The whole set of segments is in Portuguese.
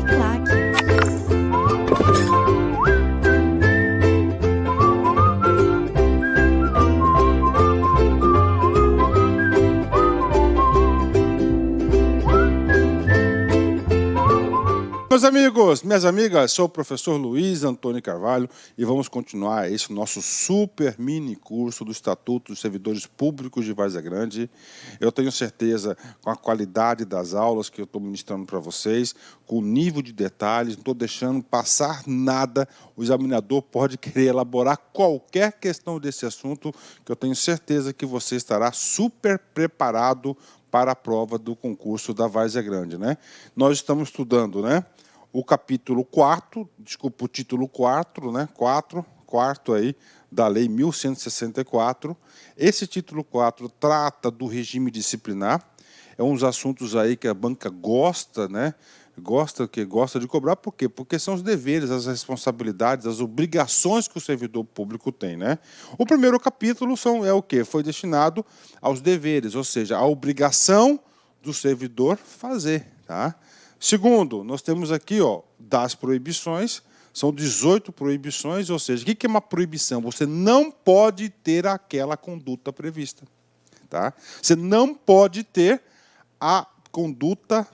Uniclac. Meus amigos, minhas amigas, sou o professor Luiz Antônio Carvalho e vamos continuar esse nosso super mini curso do Estatuto dos Servidores Públicos de Várzea Grande. Eu tenho certeza, com a qualidade das aulas que eu estou ministrando para vocês, com o nível de detalhes, não estou deixando passar nada, o examinador pode querer elaborar qualquer questão desse assunto, que eu tenho certeza que você estará super preparado para a prova do concurso da Várzea Grande, né? Nós estamos estudando, né, o capítulo 4, desculpa, o título 4, né, quarto aí, da Lei 1164. Esse título 4 trata do regime disciplinar, é uns assuntos aí que a banca gosta, né, gosta de cobrar. Por quê? Porque são os deveres, as responsabilidades, as obrigações que o servidor público tem, né? O primeiro capítulo é o quê? Foi destinado aos deveres, ou seja, a obrigação do servidor fazer, tá? Segundo, nós temos aqui, ó, das proibições, são 18 proibições, ou seja, o que é uma proibição? Você não pode ter aquela conduta prevista, tá? Você não pode ter a conduta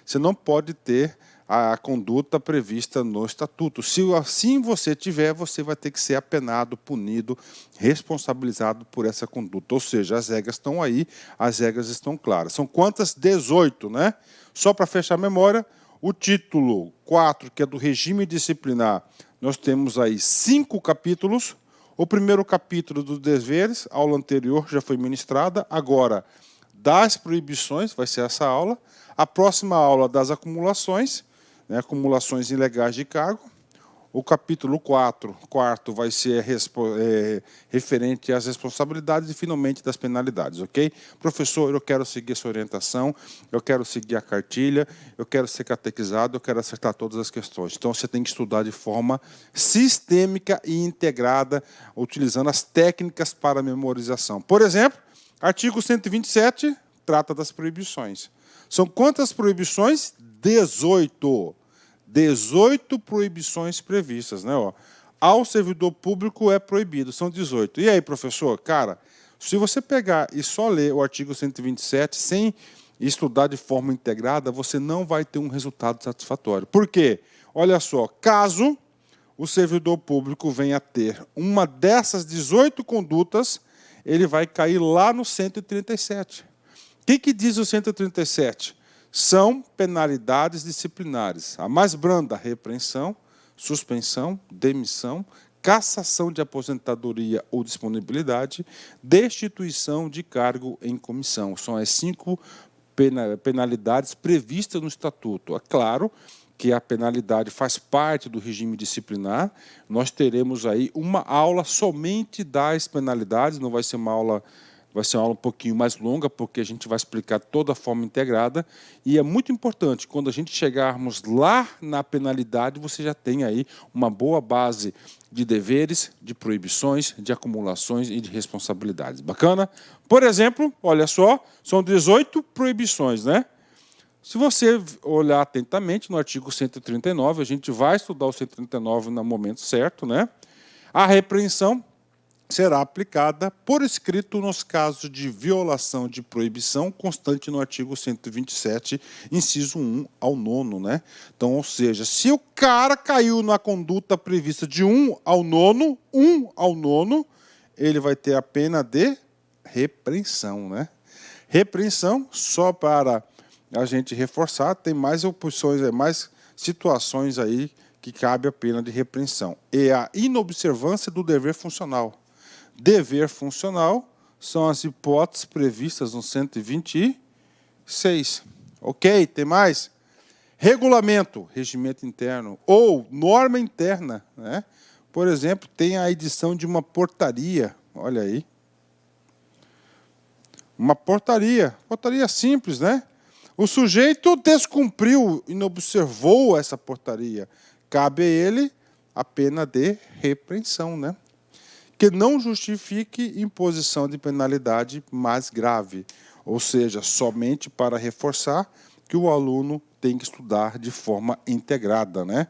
você não pode ter a conduta prevista no estatuto. Se assim você tiver, você vai ter que ser apenado, punido, responsabilizado por essa conduta. Ou seja, as regras estão aí, as regras estão claras. São quantas? 18, né? Só para fechar a memória, o título 4, que é do regime disciplinar, nós temos aí 5 capítulos. O primeiro capítulo dos deveres, a aula anterior já foi ministrada, agora das proibições, vai ser essa aula. A próxima aula das acumulações, né, acumulações ilegais de cargo. O capítulo 4, quarto, vai ser referente às responsabilidades e, finalmente, das penalidades, ok? Professor, eu quero seguir essa orientação, eu quero seguir a cartilha, eu quero ser catequizado, eu quero acertar todas as questões. Então, você tem que estudar de forma sistêmica e integrada, utilizando as técnicas para memorização. Por exemplo, artigo 127 trata das proibições. São quantas proibições? 18. 18 proibições previstas, né? Ó, ao servidor público é proibido, são 18. E aí, professor? Cara, se você pegar e só ler o artigo 127 sem estudar de forma integrada, você não vai ter um resultado satisfatório. Por quê? Olha só, caso o servidor público venha a ter uma dessas 18 condutas, ele vai cair lá no 137. O que diz o 137? São penalidades disciplinares. A mais branda, repreensão, suspensão, demissão, cassação de aposentadoria ou disponibilidade, destituição de cargo em comissão. São as 5 penalidades previstas no Estatuto. É claro que a penalidade faz parte do regime disciplinar. Nós teremos aí uma aula somente das penalidades, não vai ser uma aula... Vai ser uma aula um pouquinho mais longa, porque a gente vai explicar toda a forma integrada. E é muito importante, quando a gente chegarmos lá na penalidade, você já tem aí uma boa base de deveres, de proibições, de acumulações e de responsabilidades. Bacana? Por exemplo, olha só, são 18 proibições, né? Se você olhar atentamente no artigo 139, a gente vai estudar o 139 no momento certo, né? A repreensão será aplicada por escrito nos casos de violação de proibição constante no artigo 127, inciso 1 ao 9º, né? Então, ou seja, se o cara caiu na conduta prevista de 1 ao 9º, ele vai ter a pena de repreensão, né? Repreensão, só para a gente reforçar, tem mais opções, mais situações aí que cabe a pena de repreensão. E a inobservância do dever funcional. Dever funcional são as hipóteses previstas no 126. Ok, tem mais? Regulamento, regimento interno ou norma interna, né? Por exemplo, tem a edição de uma portaria, olha aí. Uma portaria simples, né? O sujeito descumpriu e não observou essa portaria. Cabe a ele a pena de repreensão, né? Que não justifique imposição de penalidade mais grave, ou seja, somente para reforçar que o aluno tem que estudar de forma integrada, né?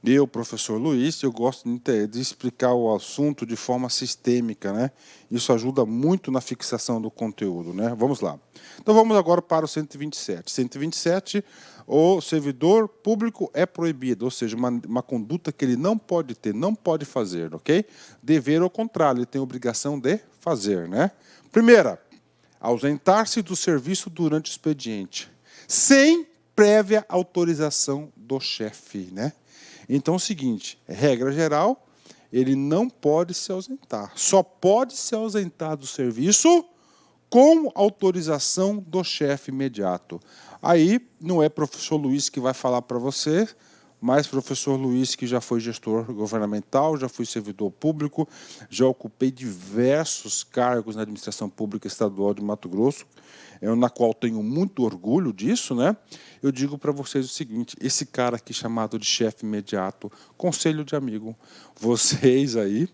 Eu, professor Luiz, eu gosto de explicar o assunto de forma sistêmica, né? Isso ajuda muito na fixação do conteúdo, né? Vamos lá. Então, vamos agora para o 127. 127, o servidor público é proibido, ou seja, uma conduta que ele não pode ter, não pode fazer, ok? Dever, ao contrário, ele tem obrigação de fazer, né? Primeira, ausentar-se do serviço durante o expediente, sem prévia autorização do chefe, né? Então, é o seguinte, regra geral, ele não pode se ausentar. Só pode se ausentar do serviço com autorização do chefe imediato. Aí, não é professor Luiz que vai falar para você, mas professor Luiz, que já foi gestor governamental, já fui servidor público, já ocupei diversos cargos na administração pública estadual de Mato Grosso, na qual tenho muito orgulho disso, né? Eu digo para vocês o seguinte, esse cara aqui chamado de chefe imediato, conselho de amigo, vocês aí,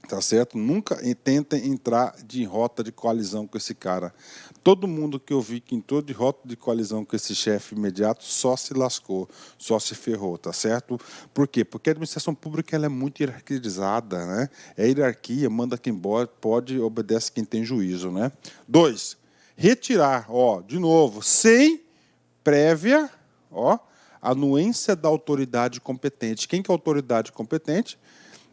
tá certo? Nunca tentem entrar de rota de coalizão com esse cara. Todo mundo que eu vi que entrou de rota de coalizão com esse chefe imediato só se lascou, só se ferrou, tá certo? Por quê? Porque a administração pública ela é muito hierarquizada, né? É hierarquia, manda quem pode, obedece quem tem juízo, né? 2, retirar, de novo, sem prévia, anuência da autoridade competente. Quem que é a autoridade competente?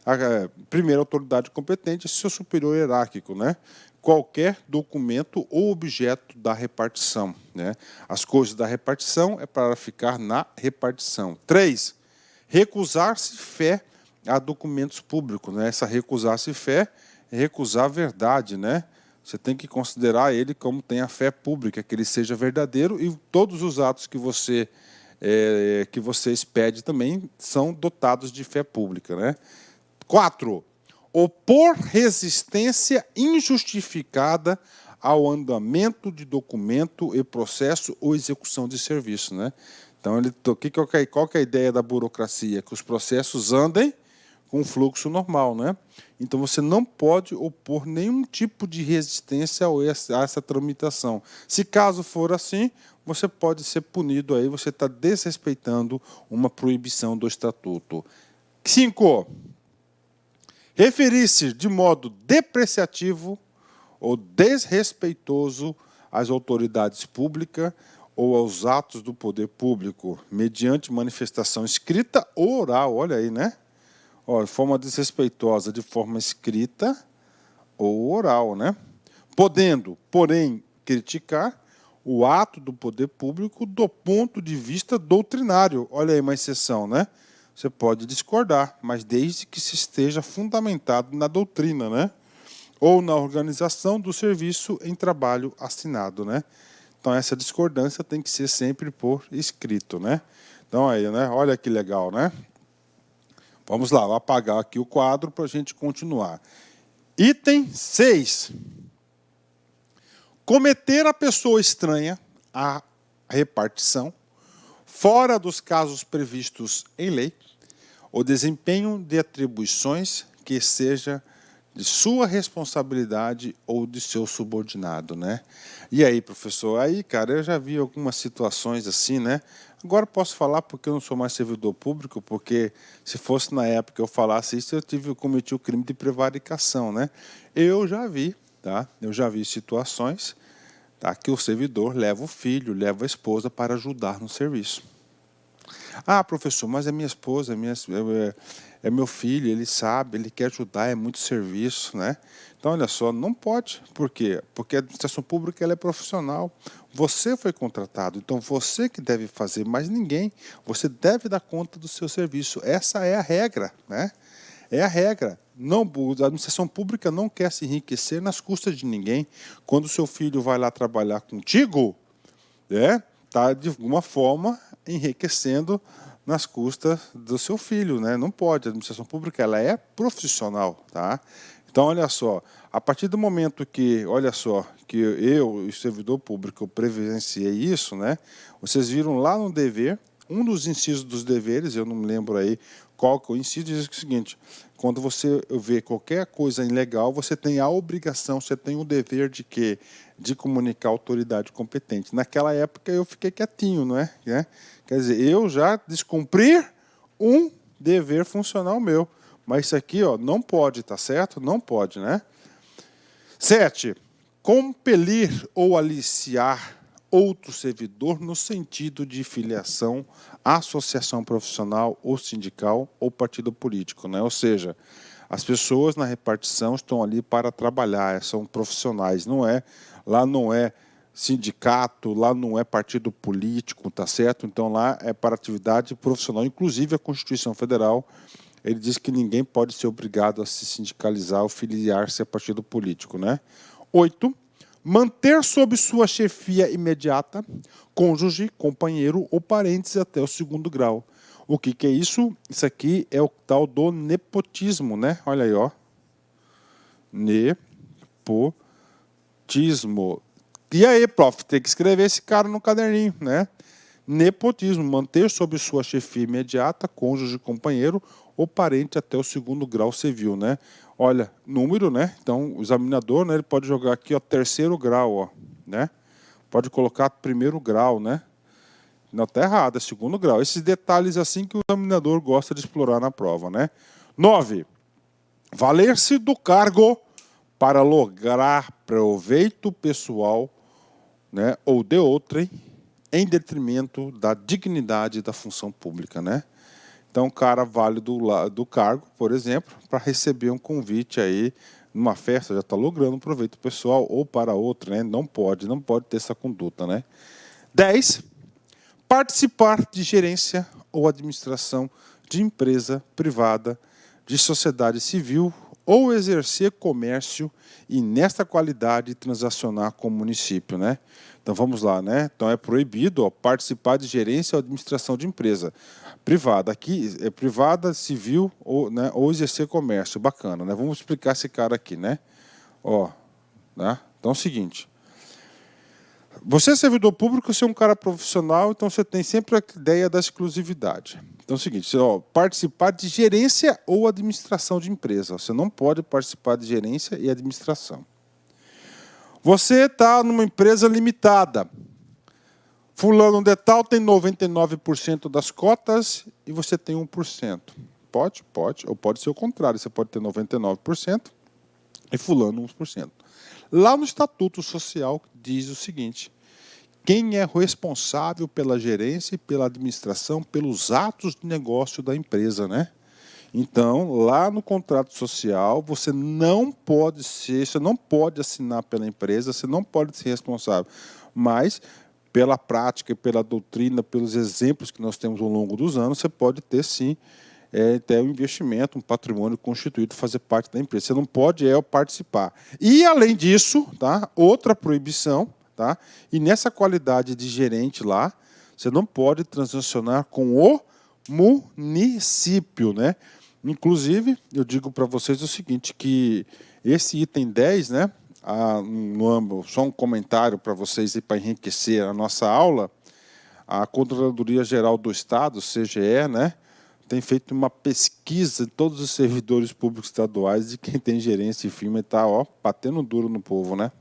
A primeira autoridade competente é seu superior hierárquico, né? Qualquer documento ou objeto da repartição, né? As coisas da repartição é para ficar na repartição. 3, recusar-se fé a documentos públicos, né? Essa recusar-se fé é recusar a verdade, né? Você tem que considerar ele como tem a fé pública, que ele seja verdadeiro, e todos os atos que você expede também são dotados de fé pública, né? 4, opor resistência injustificada ao andamento de documento e processo ou execução de serviço, né? Então, qual que é a ideia da burocracia? Que os processos andem com fluxo normal, né? Então, você não pode opor nenhum tipo de resistência a essa tramitação. Se caso for assim, você pode ser punido aí, você está desrespeitando uma proibição do estatuto. 5, referir-se de modo depreciativo ou desrespeitoso às autoridades públicas ou aos atos do poder público, mediante manifestação escrita ou oral, olha aí, né? De forma desrespeitosa, de forma escrita ou oral, né? Podendo, porém, criticar o ato do poder público do ponto de vista doutrinário. Olha aí uma exceção, né? Você pode discordar, mas desde que se esteja fundamentado na doutrina, né? Ou na organização do serviço em trabalho assinado, né? Então, essa discordância tem que ser sempre por escrito, né? Então, aí, né? Olha que legal, né? Vamos lá, vou apagar aqui o quadro para a gente continuar. Item 6. Cometer a pessoa estranha à repartição, fora dos casos previstos em lei, o desempenho de atribuições que seja de sua responsabilidade ou de seu subordinado, né? E aí, professor? Aí, cara, eu já vi algumas situações assim, né? Agora posso falar porque eu não sou mais servidor público, porque se fosse na época que eu falasse isso, eu cometi o crime de prevaricação, né? Eu já vi, tá? Eu já vi situações, tá? Que o servidor leva o filho, leva a esposa para ajudar no serviço. Ah, professor, mas é minha esposa, é meu filho, ele sabe, ele quer ajudar, é muito serviço, né? Então, olha só, não pode. Por quê? Porque a administração pública ela é profissional. Você foi contratado, então você que deve fazer, mais ninguém. Você deve dar conta do seu serviço. Essa é a regra, né? É a regra. Não, a administração pública não quer se enriquecer nas custas de ninguém. Quando o seu filho vai lá trabalhar contigo, está de alguma forma enriquecendo nas custas do seu filho, né? Não pode. A administração pública ela é profissional, tá? Então, olha só, a partir do momento que, olha só, que eu, o servidor público, eu presenciei isso, né? Vocês viram lá no dever, um dos incisos dos deveres, eu não me lembro aí coloca o inciso diz o seguinte: quando você vê qualquer coisa ilegal, você tem a obrigação, você tem o dever de quê? De comunicar à autoridade competente. Naquela época eu fiquei quietinho, não é? Quer dizer, eu já descumpri um dever funcional meu. Mas isso aqui, ó, não pode, tá certo? Não pode, né? 7. Compelir ou aliciar outro servidor no sentido de filiação, associação profissional ou sindical ou partido político, né? Ou seja, as pessoas na repartição estão ali para trabalhar, são profissionais, lá não é sindicato, lá não é partido político, tá certo? Então lá é para atividade profissional, inclusive a Constituição Federal, ele diz que ninguém pode ser obrigado a se sindicalizar ou filiar-se a partido político, né? 8. Manter sob sua chefia imediata cônjuge, companheiro ou parentes até o 2º grau. O que é isso? Isso aqui é o tal do nepotismo, né? Olha aí, ó. Nepotismo. E aí, prof, tem que escrever esse cara no caderninho, né? Nepotismo, manter sob sua chefia imediata cônjuge, companheiro ou parente até o 2º grau civil, né? Olha, número, né? Então, o examinador, né, ele pode jogar aqui, ó, 3º grau, ó, né? Pode colocar 1º grau, né? Não, está errado, é 2º grau. Esses detalhes assim que o examinador gosta de explorar na prova, né? 9. Valer-se do cargo para lograr proveito pessoal, né, ou de outrem, em detrimento da dignidade da função pública, né? Então, o cara vale do cargo, por exemplo, para receber um convite aí numa festa, já está logrando um proveito pessoal ou para outra, né? Não pode ter essa conduta, né? 10. Participar de gerência ou administração de empresa privada, de sociedade civil ou exercer comércio e, nesta qualidade, transacionar com o município, né? Então, vamos lá, né? Então, é proibido, ó, participar de gerência ou administração de empresa privada. Aqui é privada, civil ou, né, ou exercer comércio. Bacana, né? Vamos explicar esse cara aqui, né? Ó, né? Então, é o seguinte. Você é servidor público, você é um cara profissional, então você tem sempre a ideia da exclusividade. Então é o seguinte, ó, participar de gerência ou administração de empresa. Você não pode participar de gerência e administração. Você está numa empresa limitada. Fulano de tal tem 99% das cotas e você tem 1%. Pode. Ou pode ser o contrário, você pode ter 99% e fulano 1%. Lá no Estatuto Social diz o seguinte: quem é responsável pela gerência e pela administração, pelos atos de negócio da empresa, né? Então, lá no contrato social, você não pode assinar pela empresa, você não pode ser responsável, mas pela prática, pela doutrina, pelos exemplos que nós temos ao longo dos anos, você pode ter sim ter um investimento, um patrimônio constituído, fazer parte da empresa. Você não pode participar. E, além disso, tá, outra proibição, tá, e nessa qualidade de gerente lá, você não pode transacionar com o município, né? Inclusive, eu digo para vocês o seguinte, que esse item 10, né, só um comentário para vocês e para enriquecer a nossa aula, a Controladoria Geral do Estado, CGE, né, tem feito uma pesquisa de todos os servidores públicos estaduais de quem tem gerência de firma e está batendo duro no povo, né?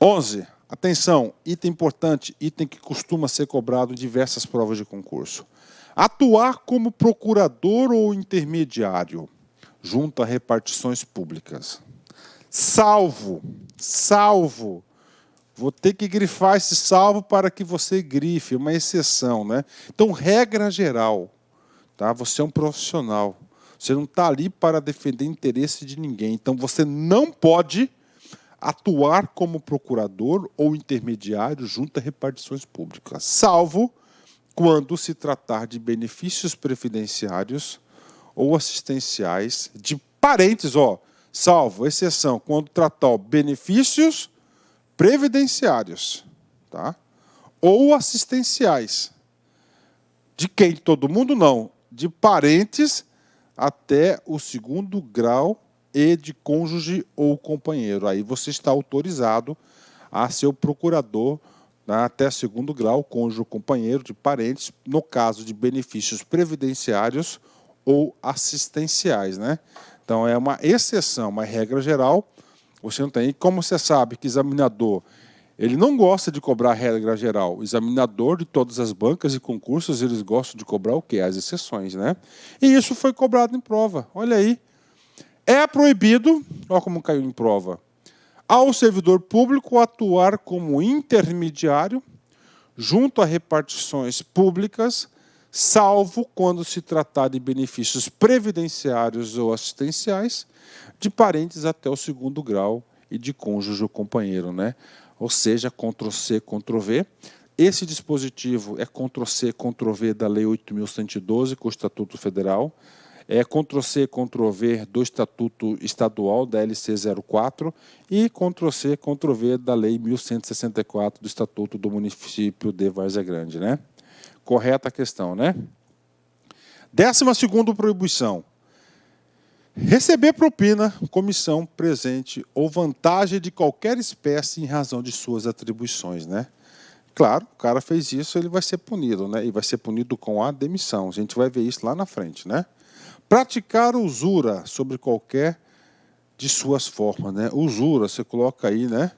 11. Atenção, item importante, item que costuma ser cobrado em diversas provas de concurso. Atuar como procurador ou intermediário junto a repartições públicas. Salvo, vou ter que grifar esse salvo para que você grife, uma exceção, né? Então, regra geral, tá? Você é um profissional, você não está ali para defender interesse de ninguém, então você não pode atuar como procurador ou intermediário junto a repartições públicas, salvo quando se tratar de benefícios previdenciários ou assistenciais de parentes, salvo exceção, quando tratar benefícios previdenciários, tá? Ou assistenciais. De quem? Todo mundo não. De parentes até o 2º grau e de cônjuge ou companheiro. Aí você está autorizado a ser o procurador, tá? Até segundo grau, cônjuge ou companheiro de parentes, no caso de benefícios previdenciários ou assistenciais, né? Então é uma exceção, uma regra geral, você não tem. E como você sabe que examinador, ele não gosta de cobrar a regra geral. O examinador de todas as bancas e concursos, eles gostam de cobrar o quê? As exceções, né? E isso foi cobrado em prova. Olha aí. É proibido, olha como caiu em prova, ao servidor público atuar como intermediário junto a repartições públicas, salvo quando se tratar de benefícios previdenciários ou assistenciais de parentes até o segundo grau e de cônjuge ou companheiro, né? Ou seja, Ctrl+C, Ctrl+V. Esse dispositivo é Ctrl+C, Ctrl+V da Lei 8.112, com o Estatuto Federal. É Ctrl+C, Ctrl+V do Estatuto Estadual, da LC 04, e Ctrl+C, Ctrl+V da Lei 1.164 do Estatuto do Município de Várzea Grande, né? Correta a questão, né? 12ª proibição. Receber propina, comissão, presente ou vantagem de qualquer espécie em razão de suas atribuições, né? Claro, o cara fez isso, ele vai ser punido, né? E vai ser punido com a demissão. A gente vai ver isso lá na frente, né? Praticar usura sobre qualquer de suas formas, né? Usura, você coloca aí, né?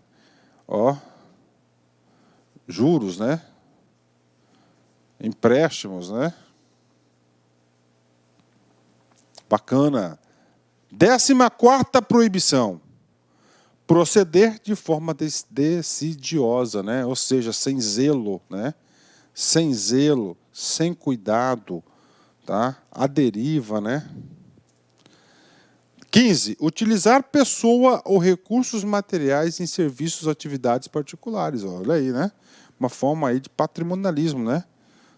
Ó, juros, né? Empréstimos, né? Bacana. 14ª proibição. Proceder de forma desidiosa, né? Ou seja, sem zelo, né? Sem zelo, sem cuidado, tá? A deriva, né? 15. Utilizar pessoa ou recursos materiais em serviços ou atividades particulares. Olha aí, né? Uma forma aí de patrimonialismo, né?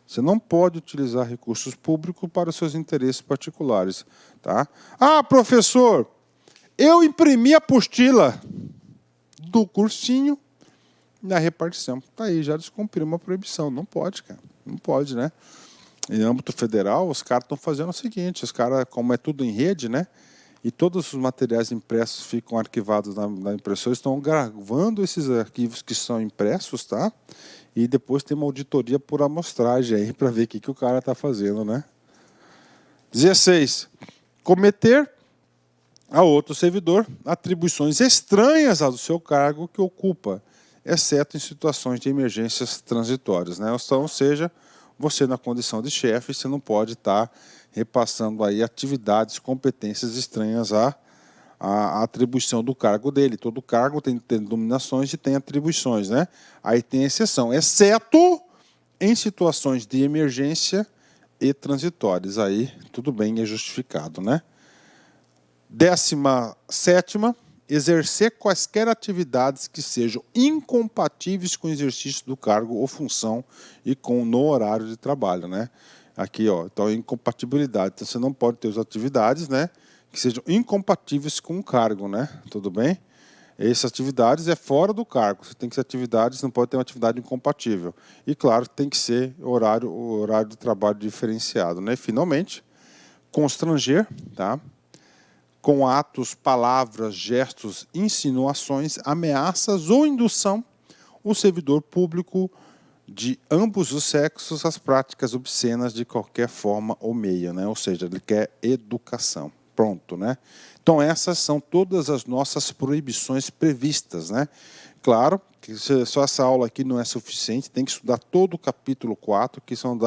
Você não pode utilizar recursos públicos para os seus interesses particulares, tá? Ah, professor, eu imprimi a apostila do cursinho na repartição. Tá aí, já descumpriu uma proibição. Não pode, cara. Não pode, né? Em âmbito federal, os caras estão fazendo o seguinte, os caras, como é tudo em rede, né? E todos os materiais impressos ficam arquivados na impressora, estão gravando esses arquivos que são impressos, tá? E depois tem uma auditoria por amostragem aí para ver o que o cara está fazendo, né? 16. Cometer a outro servidor atribuições estranhas ao seu cargo que ocupa, exceto em situações de emergências transitórias, né? Então, ou seja, você na condição de chefe, você não pode estar repassando aí atividades, competências estranhas à atribuição do cargo dele. Todo cargo tem denominações e tem atribuições, né? Aí tem exceção, exceto em situações de emergência e transitórias. Aí tudo bem, é justificado, né? 17ª, exercer quaisquer atividades que sejam incompatíveis com o exercício do cargo ou função e no horário de trabalho, né? Aqui, ó, então incompatibilidade. Então você não pode ter as atividades, né, que sejam incompatíveis com o cargo, né? Tudo bem? Essas atividades é fora do cargo. Você tem que ser atividades, não pode ter uma atividade incompatível. E claro, tem que ser o horário de trabalho diferenciado, né? E, finalmente, constranger, tá? Com atos, palavras, gestos, insinuações, ameaças ou indução, o servidor público de ambos os sexos às práticas obscenas de qualquer forma ou meio, né? Ou seja, ele quer educação. Pronto, né? Então essas são todas as nossas proibições previstas, né? Claro que só essa aula aqui não é suficiente, tem que estudar todo o capítulo 4, que são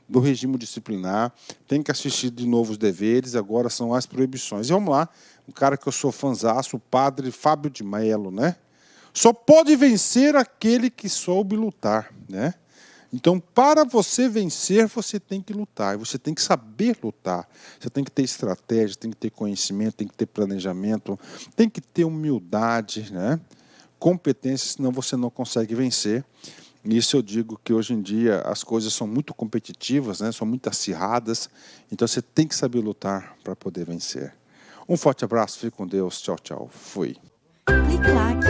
do regime disciplinar, tem que assistir de novo os deveres, agora são as proibições. E vamos lá, um cara que eu sou fãzaço, o padre Fábio de Mello, né? Só pode vencer aquele que soube lutar, né? Então, para você vencer, você tem que lutar, você tem que saber lutar, você tem que ter estratégia, tem que ter conhecimento, tem que ter planejamento, tem que ter humildade, né? Competência, senão você não consegue vencer. Nisso eu digo que hoje em dia as coisas são muito competitivas, né? São muito acirradas, então você tem que saber lutar para poder vencer. Um forte abraço, fique com Deus, tchau, tchau, fui. Clique like.